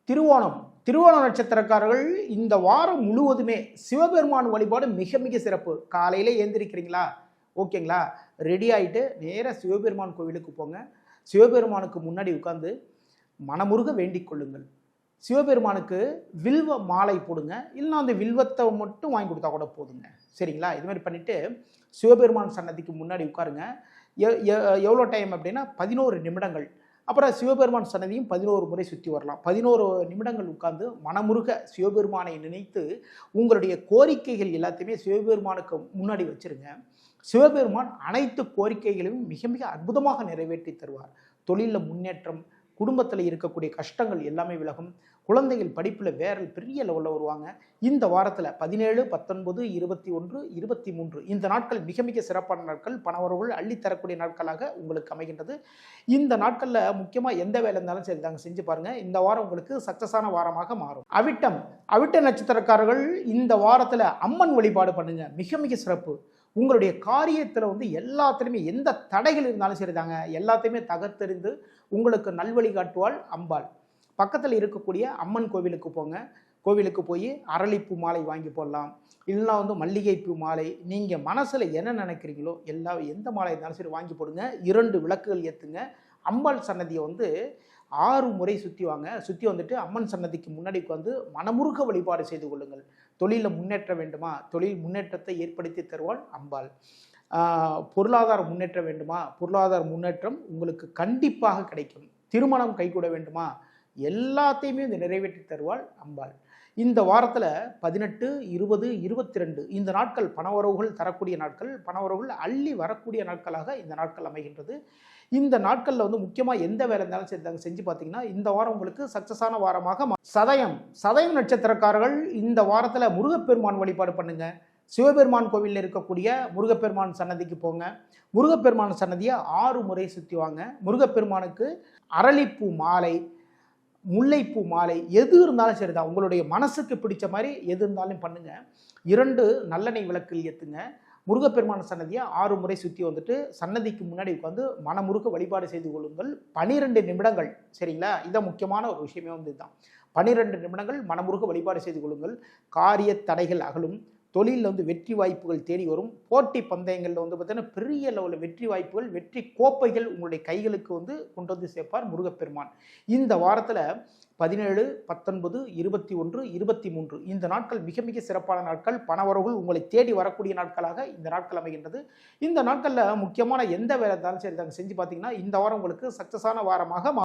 திருவோணம் திருவோண நட்சத்திரக்காரர்கள் இந்த வாரம் முழுவதுமே சிவபெருமான் வழிபாடு மிக மிக சிறப்பு. காலையில ஏந்திரிக்கிறீங்களா, ஓகேங்களா, ரெடி ஆகிட்டு நேராக சிவபெருமான் கோவிலுக்கு போங்க. சிவபெருமானுக்கு முன்னாடி உட்காந்து மனமுருக வேண்டிக் கொள்ளுங்கள். சிவபெருமானுக்கு வில்வ மாலை போடுங்க, இல்லைன்னா அந்த வில்வத்தை மட்டும் வாங்கி கொடுத்தா கூட போதுங்க. சரிங்களா? இது மாதிரி பண்ணிட்டு சிவபெருமான் சன்னதிக்கு முன்னாடி உட்காருங்க. எவ்வளோ டைம் அப்படின்னா 11 நிமிடங்கள். அப்புறம் சிவபெருமான் சன்னதியும் 11 முறை சுற்றி வரலாம். 11 நிமிடங்கள் உட்கார்ந்து மனமுருக சிவபெருமானை நினைத்து உங்களுடைய கோரிக்கைகள் எல்லாத்தையுமே சிவபெருமானுக்கு முன்னாடி வச்சிருங்க. சிவபெருமான் அனைத்து கோரிக்கைகளையும் மிக மிக அற்புதமாக நிறைவேற்றி தருவார். தொழிலில் முன்னேற்றம், குடும்பத்தில் இருக்கக்கூடிய கஷ்டங்கள் எல்லாமே விலகும். குழந்தைகள் படிப்பில் வேற பெரிய லெவலில் வருவாங்க. இந்த வாரத்தில் 17, 19, 21, 23 இந்த நாட்கள் மிக மிக சிறப்பான நாட்கள். பணவரவுகள் அள்ளி தரக்கூடிய நாட்களாக உங்களுக்கு அமைகின்றது. இந்த நாட்களில் முக்கியமாக எந்த வேலை இருந்தாலும் சரி தாங்க செஞ்சு பாருங்கள். இந்த வாரம் உங்களுக்கு சக்ஸஸான வாரமாக மாறும். அவிட்ட நட்சத்திரக்காரர்கள் இந்த வாரத்தில் அம்மன் வழிபாடு பண்ணுங்க, மிக மிக சிறப்பு. உங்களுடைய காரியத்தில் எல்லாத்துலேயுமே எந்த தடைகள் இருந்தாலும் சரிதாங்க, எல்லாத்தையுமே தகர்த்தெறிந்து உங்களுக்கு நல்வழி காட்டுவாள் அம்பாள். பக்கத்தில் இருக்கக்கூடிய அம்மன் கோவிலுக்கு போங்க. கோவிலுக்கு போய் அரளிப்பூ மாலை வாங்கி போடலாம், இல்லைனா மல்லிகைப்பூ மாலை. நீங்கள் மனசில் என்ன நினைக்கிறீங்களோ எந்த மாலை இருந்தாலும் சரி வாங்கி போடுங்க. 2 விளக்குகள் ஏற்றுங்க. அம்பாள் சன்னதியை 6 முறை சுற்றி வாங்க. சுற்றி வந்துட்டு அம்மன் சன்னதிக்கு முன்னாடி உட்காந்து மனமுருக வழிபாடு செய்து கொள்ளுங்கள். தொழிலில் முன்னேற்ற வேண்டுமா, தொழில் முன்னேற்றத்தை ஏற்படுத்தி தருவாள் அம்பாள். பொருளாதார முன்னேற்றம் வேண்டுமா, பொருளாதார முன்னேற்றம் உங்களுக்கு கண்டிப்பாக கிடைக்கும். திருமணம் கைகூட வேண்டுமா, எல்லாத்தையுமே நிறைவேற்றி தருவாள் அம்பாள். இந்த வாரத்தில் 18, 20, 22 இந்த நாட்கள் பணவரவுகள் தரக்கூடிய நாட்கள், பணவரவுகள் அள்ளி வரக்கூடிய நாட்களாக இந்த நாட்கள் அமைகின்றது. இந்த நாட்களில் முக்கியமாக எந்த வேலை இருந்தாலும் சரி செஞ்சு பார்த்தீங்கன்னா இந்த வாரம் உங்களுக்கு சக்ஸஸான வாரமாக. சதயம் நட்சத்திரக்காரர்கள் இந்த வாரத்தில் முருகப்பெருமான் வழிபாடு பண்ணுங்க. சிவபெருமான் கோவிலில் இருக்கக்கூடிய முருகப்பெருமான் சன்னதிக்கு போங்க. முருகப்பெருமான் சன்னதியை 6 முறை சுற்றி வாங்க. முருகப்பெருமானுக்கு அரளிப்பூ மாலை, முல்லைப்பூ மாலை எது இருந்தாலும் சரிதான், உங்களுடைய மனசுக்கு பிடிச்ச மாதிரி எது இருந்தாலும் பண்ணுங்க. 2 நல்லெண்ணெய் விளக்கில் ஏற்றுங்க. முருகப்பெருமான சன்னதியை 6 முறை சுற்றி வந்துட்டு சன்னதிக்கு முன்னாடி உட்காந்து மனமுருக வழிபாடு செய்து கொள்ளுங்கள். 12 நிமிடங்கள். சரிங்களா? இதான் முக்கியமான ஒரு விஷயமே இதுதான். 12 நிமிடங்கள் மனமுருக வழிபாடு செய்து கொள்ளுங்கள். காரிய தடைகள் அகலும். தொழிலில் வெற்றி வாய்ப்புகள் தேடி வரும். போட்டி பந்தயங்களில் பார்த்தீங்கன்னா பெரிய லெவலில் வெற்றி வாய்ப்புகள், வெற்றி கோப்பைகள் உங்களுடைய கைகளுக்கு கொண்டு சேர்ப்பார் முருகப்பெருமான். இந்த வாரத்தில் 17, 19, 21, 23 இந்த நாட்கள் மிக மிக சிறப்பான நாட்கள். பணவரவுகள் உங்களை தேடி வரக்கூடிய நாட்களாக இந்த நாட்கள் அமைகின்றது. இந்த நாட்களில் முக்கியமான எந்த வேலை இருந்தாலும் சரி செஞ்சு பார்த்தீங்கன்னா இந்த வாரம் உங்களுக்கு சக்ஸஸான வாரமாக